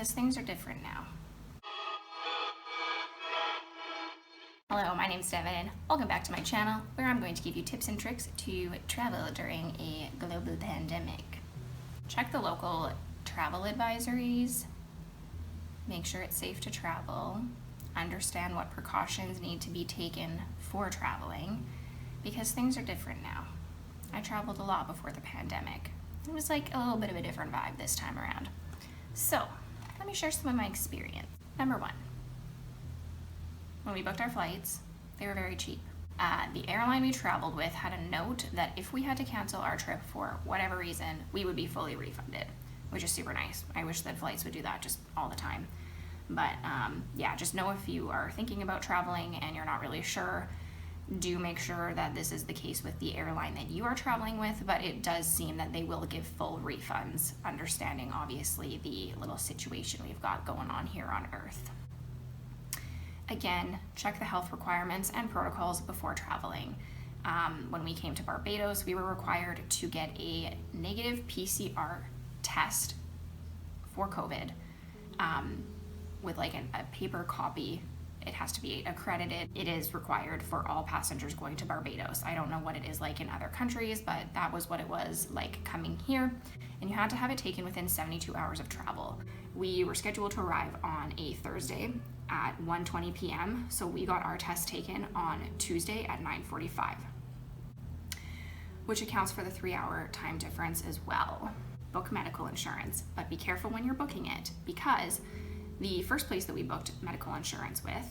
because things are different now. Hello, my name's Devin. Welcome back to my channel, where I'm going to give you tips and tricks to travel during a global pandemic. Check the local travel advisories, make sure it's safe to travel, understand what precautions need to be taken for traveling, because things are different now. I traveled a lot before the pandemic. It was like a little bit of a different vibe this time around. So, let me share some of my experience. Number one, when we booked our flights, they were very cheap. The airline we traveled with had a note that if we had to cancel our trip for whatever reason, we would be fully refunded, which is super nice. I wish that flights would do that just all the time. But yeah, just know if you are thinking about traveling and you're not really sure, do make sure that this is the case with the airline that you are traveling with, but it does seem that they will give full refunds, understanding obviously the little situation we've got going on here on Earth. Again, check the health requirements and protocols before traveling. When we came to Barbados, we were required to get a negative PCR test for COVID with like a paper copy. It has to be accredited. It is required for all passengers going to Barbados. I don't know what it is like in other countries, but that was what it was like coming here. And you had to have it taken within 72 hours of travel. We were scheduled to arrive on a Thursday at 1:20 p.m. So we got our test taken on Tuesday at 9:45, which accounts for the 3-hour time difference as well. Book medical insurance, but be careful when you're booking it, because the first place that we booked medical insurance with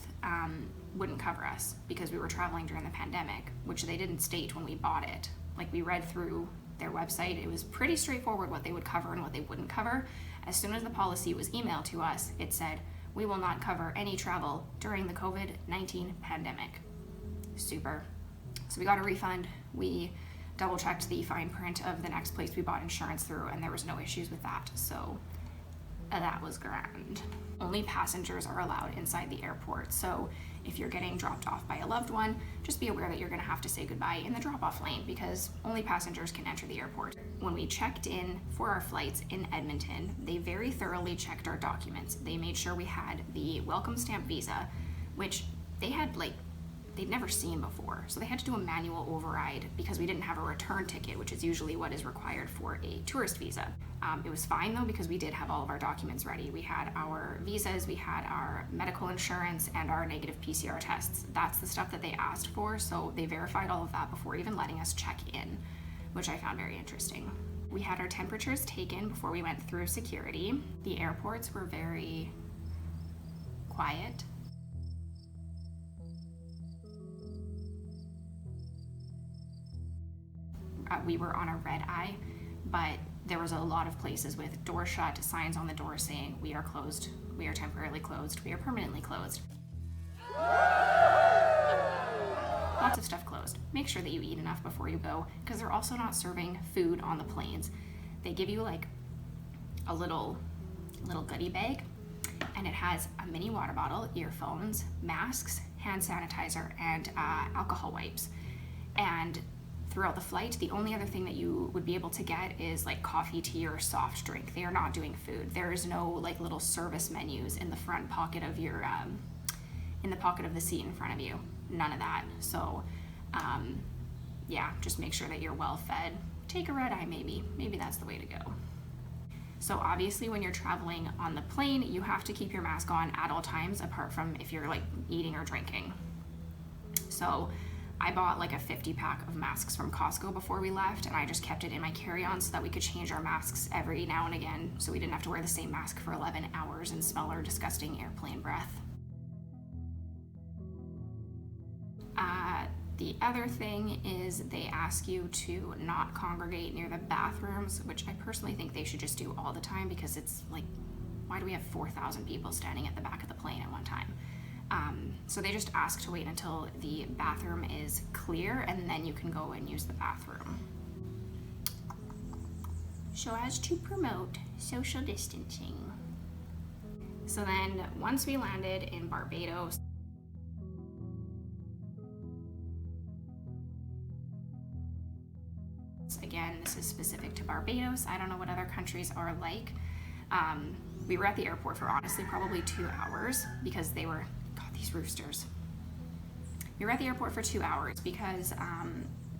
wouldn't cover us because we were traveling during the pandemic, which they didn't state when we bought it. Like, we read through their website, it was pretty straightforward what they would cover and what they wouldn't cover. As soon as the policy was emailed to us, it said, we will not cover any travel during the COVID-19 pandemic. Super. So we got a refund. We double checked the fine print of the next place we bought insurance through, and there was no issues with that. So that was grand. Only passengers are allowed inside the airport. So if you're getting dropped off by a loved one, just be aware that you're gonna have to say goodbye in the drop-off lane, because only passengers can enter the airport. When we checked in for our flights in Edmonton, they very thoroughly checked our documents. They made sure we had the welcome stamp visa, which they had they'd never seen before. So they had to do a manual override because we didn't have a return ticket, which is usually what is required for a tourist visa. It was fine though, because we did have all of our documents ready. We had our visas, we had our medical insurance, and our negative PCR tests. That's the stuff that they asked for, so they verified all of that before even letting us check in, which I found very interesting. We had our temperatures taken before we went through security. The airports were very quiet. We were on a red eye, but there was a lot of places with doors shut, signs on the door saying, we are closed, we are temporarily closed, we are permanently closed. Lots of stuff closed. Make sure that you eat enough before you go, because they're also not serving food on the planes. They give you like a little goodie bag, and it has a mini water bottle, earphones, masks, hand sanitizer, and alcohol wipes. And throughout the flight, the only other thing that you would be able to get is like coffee, tea, or soft drink. They are not doing food. There is no like little service menus in the front pocket of your, in the pocket of the seat in front of you. None of that. So, yeah, just make sure that you're well fed. Take a red eye maybe. Maybe that's the way to go. So obviously when you're traveling on the plane, you have to keep your mask on at all times, apart from if you're like eating or drinking. So I bought like a 50-pack of masks from Costco before we left, and I just kept it in my carry-on so that we could change our masks every now and again, so we didn't have to wear the same mask for 11 hours and smell our disgusting airplane breath. The other thing is they ask you to not congregate near the bathrooms, which I personally think they should just do all the time, because it's like, why do we have 4,000 people standing at the back of the plane at one time? So they just ask to wait until the bathroom is clear, and then you can go and use the bathroom. So as to promote social distancing. So then once we landed in Barbados, again, this is specific to Barbados. I don't know what other countries are like, We were at the airport for honestly probably 2 hours because they were, God, these roosters. We were at the airport for 2 hours because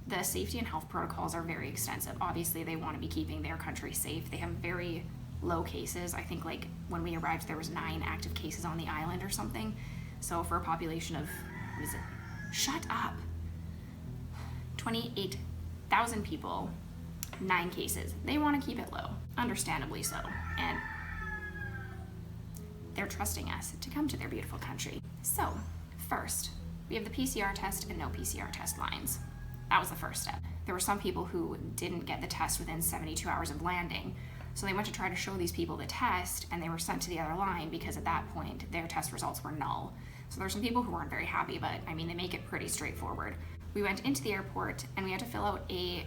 the safety and health protocols are very extensive. Obviously, they want to be keeping their country safe. They have very low cases. I think like when we arrived, there was 9 active cases on the island or something. So for a population of, what is it? Shut up. 28,000 people, 9 cases. They want to keep it low, understandably so. And they're trusting us to come to their beautiful country. So first, we have the PCR test and no PCR test lines. That was the first step. There were some people who didn't get the test within 72 hours of landing. So they went to try to show these people the test and they were sent to the other line because at that point their test results were null. So there were some people who weren't very happy, but I mean, they make it pretty straightforward. We went into the airport and we had to fill out a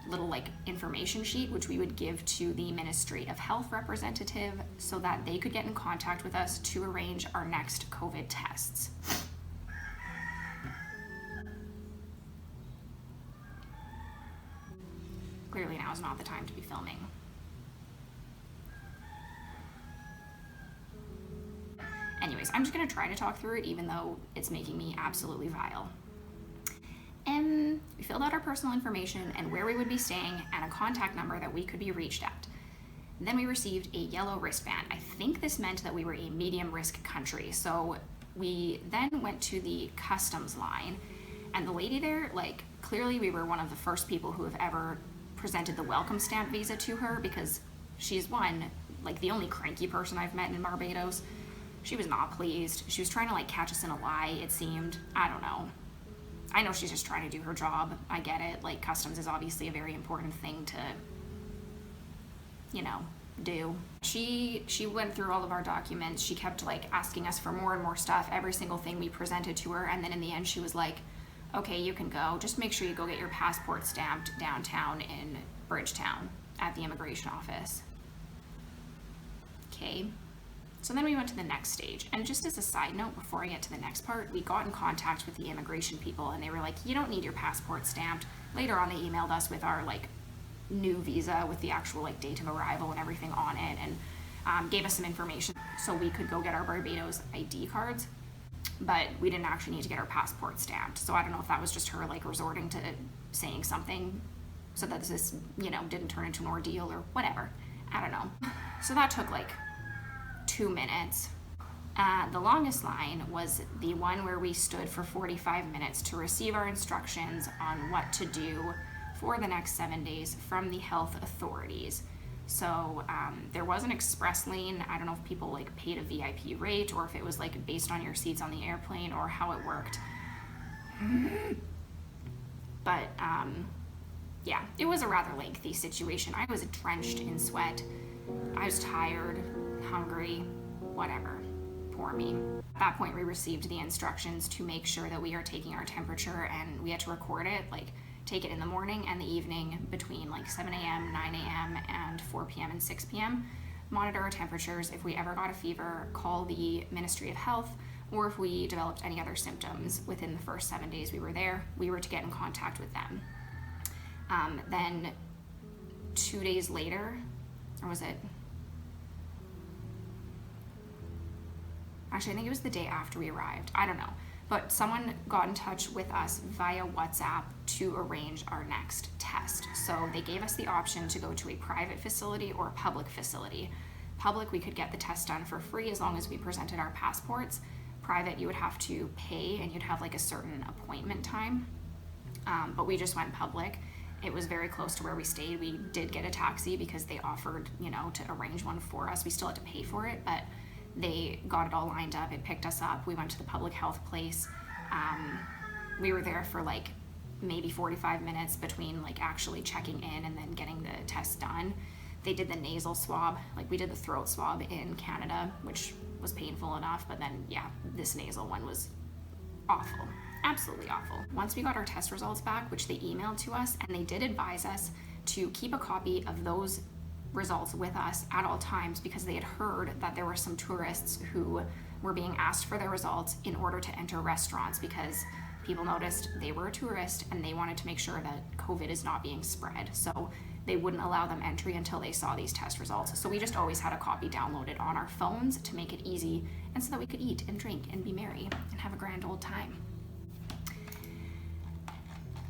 little like information sheet, which we would give to the Ministry of Health representative so that they could get in contact with us to arrange our next COVID tests. Clearly now is not the time to be filming. Anyways, I'm just gonna try to talk through it even though it's making me absolutely vile. We filled out our personal information and where we would be staying and a contact number that we could be reached at. Then we received a yellow wristband. I think this meant that we were a medium risk country. So we then went to the customs line and the lady there, like clearly we were one of the first people who have ever presented the welcome stamp visa to her because she's like the only cranky person I've met in Barbados. She was not pleased. She was trying to like catch us in a lie, it seemed. I don't know. I know she's just trying to do her job. I get it. Like customs is obviously a very important thing to, you know, do. She went through all of our documents. She kept like asking us for more and more stuff, every single thing we presented to her. And then in the end she was like, okay, you can go. Just make sure you go get your passport stamped downtown in Bridgetown at the immigration office. Okay. So then we went to the next stage. And just as a side note, before I get to the next part, we got in contact with the immigration people and they were like, you don't need your passport stamped. Later on, they emailed us with our like new visa with the actual like date of arrival and everything on it and gave us some information so we could go get our Barbados ID cards. But we didn't actually need to get our passport stamped. So I don't know if that was just her like resorting to saying something so that this, you know, didn't turn into an ordeal or whatever. I don't know. So that took like 2 minutes. The longest line was the one where we stood for 45 minutes to receive our instructions on what to do for the next 7 days from the health authorities. So there was an express lane. I don't know if people like paid a VIP rate or if it was like based on your seats on the airplane or how it worked. But yeah, it was a rather lengthy situation. I was drenched in sweat. I was tired, hungry, whatever. Poor me. At that point, we received the instructions to make sure that we are taking our temperature and we had to record it, like take it in the morning and the evening between like 7 a.m., 9 a.m., and 4 p.m. and 6 p.m. Monitor our temperatures. If we ever got a fever, call the Ministry of Health, or if we developed any other symptoms within the first 7 days we were there, we were to get in contact with them. Then 2 days later, or was it? Actually, I think it was the day after we arrived. I don't know. But someone got in touch with us via WhatsApp to arrange our next test. So they gave us the option to go to a private facility or a public facility. Public, we could get the test done for free as long as we presented our passports. Private, you would have to pay and you'd have like a certain appointment time. But we just went public. It was very close to where we stayed. We did get a taxi because they offered, you know, to arrange one for us. We still had to pay for it, but they got it all lined up. It picked us up. We went to the public health place. We were there for like maybe 45 minutes between like actually checking in and then getting the test done. They did the nasal swab, like we did the throat swab in Canada, which was painful enough, but then yeah, this nasal one was awful, absolutely awful. Once we got our test results back, which they emailed to us, and they did advise us to keep a copy of those results with us at all times because they had heard that there were some tourists who were being asked for their results in order to enter restaurants because people noticed they were a tourist and they wanted to make sure that COVID is not being spread. So they wouldn't allow them entry until they saw these test results. So we just always had a copy downloaded on our phones to make it easy, and so that we could eat and drink and be merry and have a grand old time.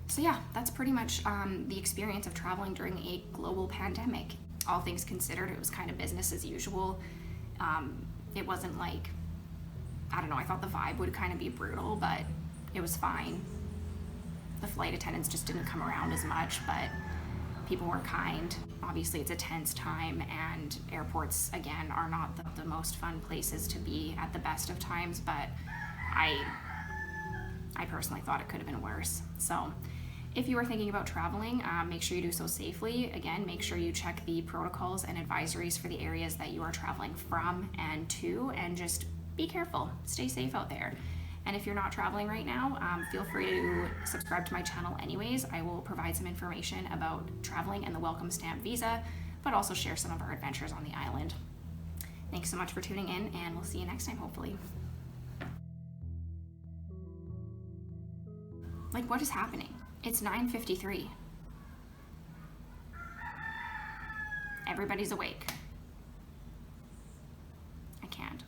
So yeah, that's pretty much the experience of traveling during a global pandemic. All things considered, it was kind of business as usual. It wasn't like, I don't know, I thought the vibe would kind of be brutal, but it was fine. The flight attendants just didn't come around as much, but people were kind. Obviously, it's a tense time, and airports, again, are not the most fun places to be at the best of times, but I personally thought it could have been worse. So if you are thinking about traveling, make sure you do so safely. Again, make sure you check the protocols and advisories for the areas that you are traveling from and to, and just be careful. Stay safe out there. And if you're not traveling right now, feel free to subscribe to my channel anyways. I will provide some information about traveling and the welcome stamp visa, but also share some of our adventures on the island. Thanks so much for tuning in, and we'll see you next time, hopefully. Like, what is happening? It's 9:53. Everybody's awake. I can't.